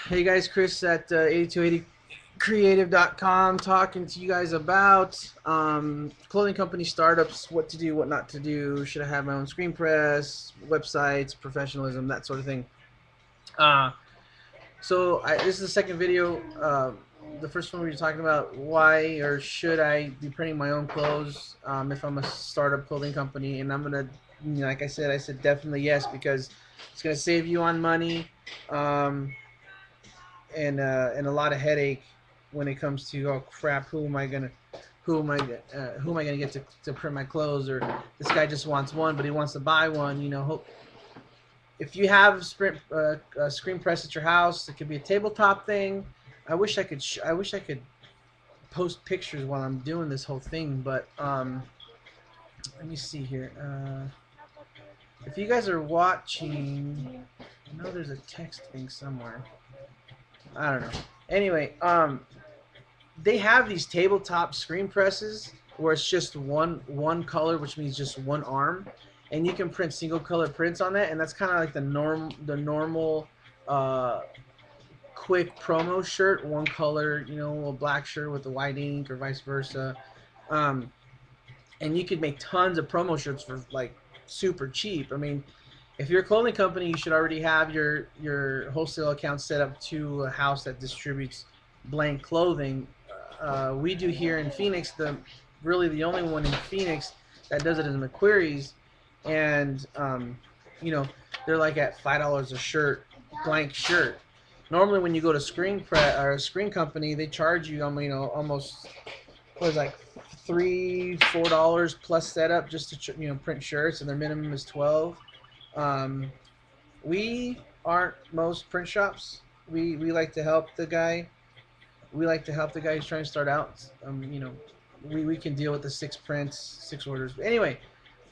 Hey guys, Chris at 8280creative.com talking to you guys about clothing company startups, what to do, what not to do, should I have my own screen press, websites, professionalism, that sort of thing. Uh, this is the second video. The first one we were talking about why or should I be printing my own clothes if I'm a startup clothing company, and I'm gonna, like I said definitely yes because it's gonna save you on money. And a lot of headache when it comes to, oh crap, who am I gonna get to print my clothes, or this guy just wants one but he wants to buy one. If you have a screen press at your house, it could be a tabletop thing. I wish I could post pictures while I'm doing this whole thing, but let me see here. If you guys are watching, I know there's a text thing somewhere. I don't know. Anyway, they have these tabletop screen presses where it's just one color, which means just one arm, and you can print single color prints on that, and that's kind of like the normal uh, quick promo shirt, one color, a black shirt with the white ink, or vice versa. Um, and you could make tons of promo shirts for like super cheap. I mean, if you're a clothing company, you should already have your wholesale account set up to a house that distributes blank clothing. We do here in Phoenix. The only one in Phoenix that does it is McQuarrie's, and you know they're like at $5 a shirt, blank shirt. Normally, when you go to or a screen company, they charge you, almost what is like $3-4 plus setup just to print shirts, and their minimum is 12. Um, we aren't most print shops. We like to help the guy. We like to help the guy who's trying to start out. We can deal with the 6 prints, 6 orders. But anyway,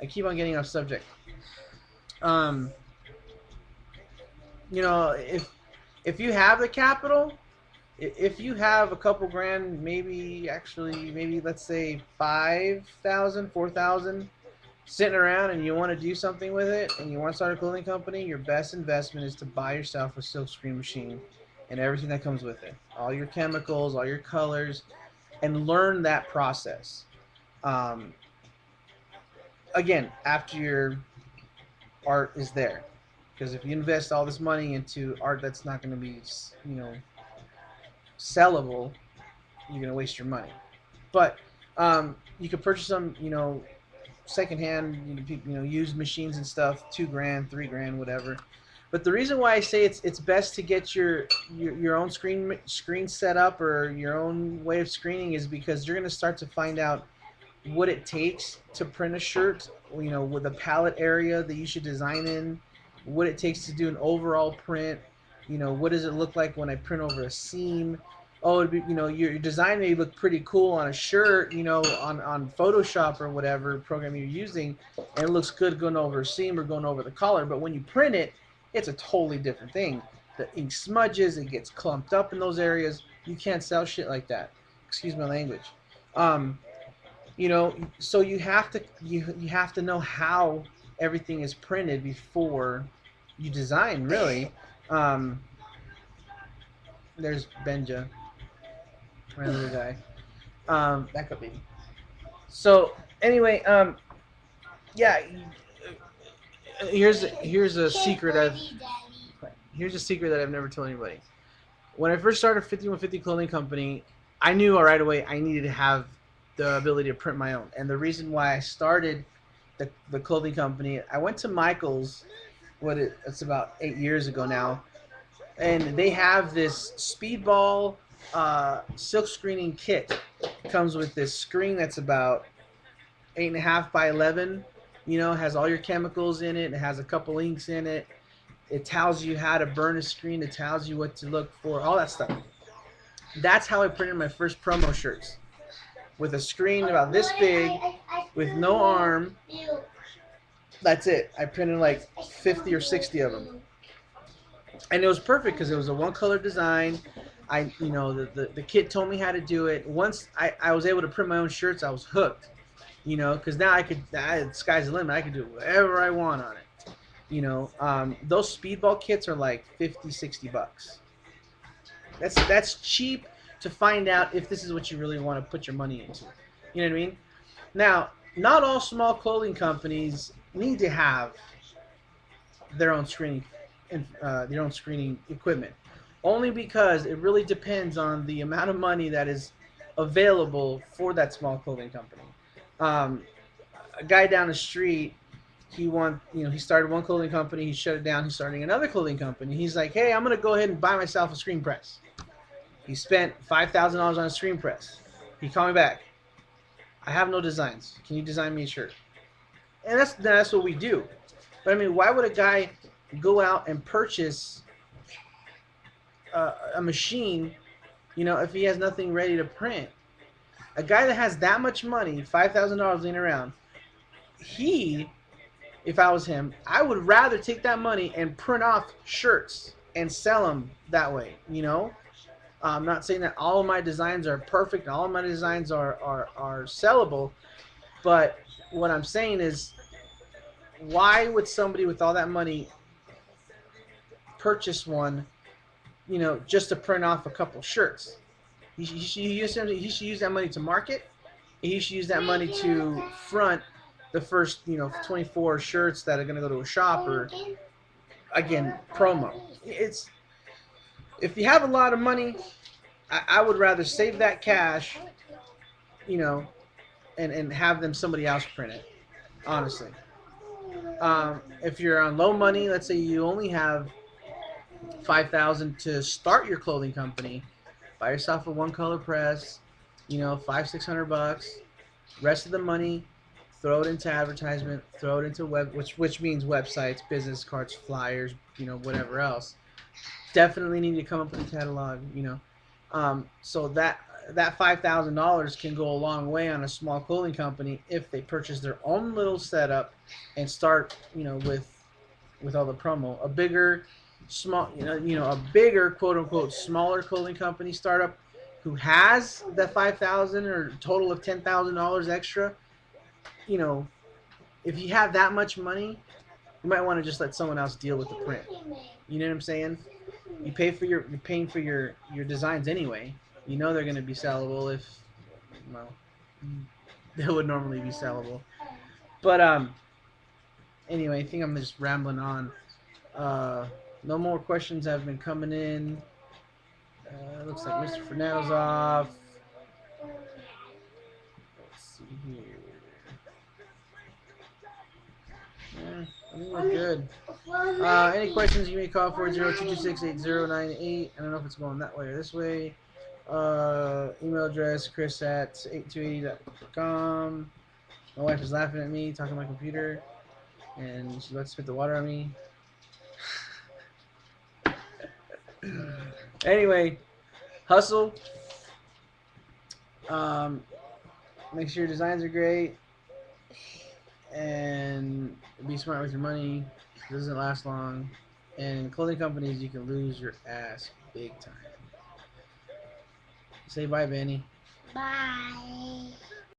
I keep on getting off subject. Um, if you have the capital, if you have a couple grand, maybe let's say 5,000, 4,000 sitting around, and you want to do something with it, and you want to start a clothing company, your best investment is to buy yourself a silk screen machine and everything that comes with it, all your chemicals, all your colors, and learn that process. Um, Again, after your art is there, because if you invest all this money into art that's not going to be, sellable, you're going to waste your money. But you could purchase some, secondhand, used machines and stuff, 2 grand, 3 grand, whatever. But the reason why I say it's best to get your own screen set up, or your own way of screening, is because you're going to start to find out what it takes to print a shirt. With the palette area that you should design in, what it takes to do an overall print. What does it look like when I print over a seam? Oh, it'd be, your design may look pretty cool on a shirt, on Photoshop or whatever program you're using, and it looks good going over a seam or going over the collar. But when you print it, it's a totally different thing. The ink smudges, it gets clumped up in those areas. You can't sell shit like that. Excuse my language. Um, so you have to know how everything is printed before you design, really. Um, there's Benja, my little guy. That could be. So anyway, yeah. Here's a secret that I've never told anybody. When I first started 5150 Clothing Company, I knew right away I needed to have the ability to print my own. And the reason why I started the clothing company, I went to Michael's, it's about 8 years ago now, and they have this Speedball silk screening kit. It comes with this screen that's about 8.5 by 11. Has all your chemicals in it. It has a couple inks in it. It tells you how to burn a screen. It tells you what to look for. All that stuff. That's how I printed my first promo shirts, with a screen about this big, with no arm. That's it. I printed like 50 or 60 of them, and it was perfect because it was a one-color design. The kid told me how to do it. Once I was able to print my own shirts, I was hooked. Because now sky's the limit. I could do whatever I want on it. Those Speedball kits are like 50, $60. That's cheap to find out if this is what you really want to put your money into. You know what I mean? Now, not all small clothing companies need to have their own screening equipment, only because it really depends on the amount of money that is available for that small clothing company. Um, a guy down the street, he started one clothing company, he shut it down, he's starting another clothing company. He's like, hey, I'm gonna go ahead and buy myself a screen press. He spent $5,000 on a screen press. He called me back. I have no designs. Can you design me a shirt? And that's what we do. But I mean, why would a guy go out and purchase a machine, if he has nothing ready to print? A guy that has that much money, $5,000 laying around, if I was him, I would rather take that money and print off shirts and sell them that way. I'm not saying that all of my designs are perfect and all of my designs are sellable, but what I'm saying is, why would somebody with all that money purchase one, just to print off a couple shirts? He should use that money to market. He should use that money to front the first, 24 shirts that are going to go to a shop, or, again, promo. If you have a lot of money, I would rather save that cash, and have somebody else print it, honestly. If you're on low money, let's say you only have 5,000 to start your clothing company, buy yourself a one color press, $500-600. Rest of the money, throw it into advertisement, throw it into which means websites, business cards, flyers, whatever else. Definitely need to come up with a catalog, so that $5,000 can go a long way on a small clothing company if they purchase their own little setup and start, with all the promo. A bigger quote unquote smaller clothing company startup who has that 5,000 or total of $10,000 extra, if you have that much money, you might want to just let someone else deal with the print. You know what I'm saying? You're paying for your designs anyway. They're going to be sellable they would normally be sellable. But anyway, I think I'm just rambling on. No more questions have been coming in. Looks like Mr. Fernando's off. Let's see here. Yeah, I think we're good. Any questions, you may call 402268098. I don't know if it's going that way or this way. Email address chris@8280.com. My wife is laughing at me, talking on my computer, and she's about to spit the water on me. Anyway, hustle. Make sure your designs are great, and be smart with your money. It doesn't last long. And in clothing companies, you can lose your ass big time. Say bye, Benny. Bye.